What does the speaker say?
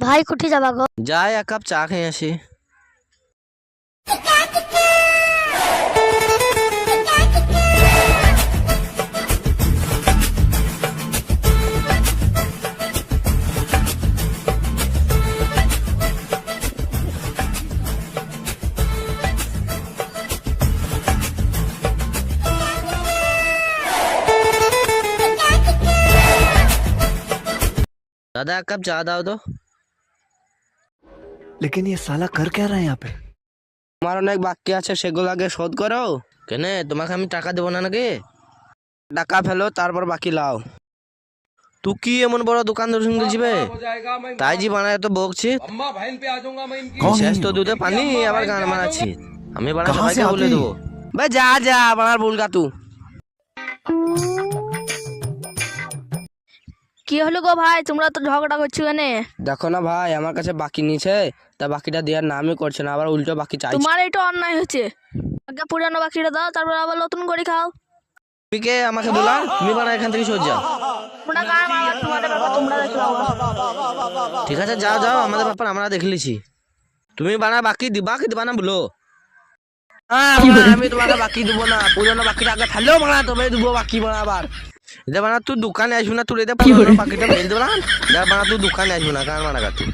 ভাই কোথায় যাবা গো? যাই এক কাপ চা খেয়ে আসি। दादा एक कप चा दाओ तो। लेकिन ये साला कर क्या रहा है यहाँ पे? আমার অনেক বাকি আছে, সেগুলো আগে শোধ করো। কেনে তোমাকে আমি টাকা দেবো না নাকি? টাকা ফেলো তারপর বাকি লাও। তুই কি এমন বড় দোকানদার সঙ্গে যাবে? তাই জি বানায় তো বকছি। শেষ তো দুধে পানি আবার গান মারাচ্ছি। আমি বানা সবাইকে বলে দেবো। ভাই যা যা বানার ভুল গা তুই। কি হলো গো ভাই, তোমরা তো ঝগড়া করছো কেনে? দেখো না ভাই, আমার কাছে বাকি নিছে, তা বাকিটা দেওয়ার নামই করছে না, আবার উল্টো বাকি চাইছে। তোমার এটা অন্যায় হচ্ছে। আগে পুরানো বাকিটা দাও, তারপর আবার নতুন করে খাও। তুমি কে আমাকে বলা? তুমি বানা এখান থেকে সরে যাও। তোমরা গায়ে মারবা, তোমাদের ব্যাপার তোমরা দেখো। ঠিক আছে যাও যাও, আমাদের ব্যাপার আমরা দেখে লিছি। তুমি বানা বাকি দিবা কি দিবা না বলো? আমি তোমাকে বাকি দেবো না, পুরোনো বাকিটা আগে ফেলেও বানা, তবে দেবো বাকি বানা। আবার এটা বানা তুই দোকানে আসবি না, তুই এটা পুরোনো বাকিটা ফেলে দেবো না। বানা তুই দোকানে আসবি না, কার মানা তুই।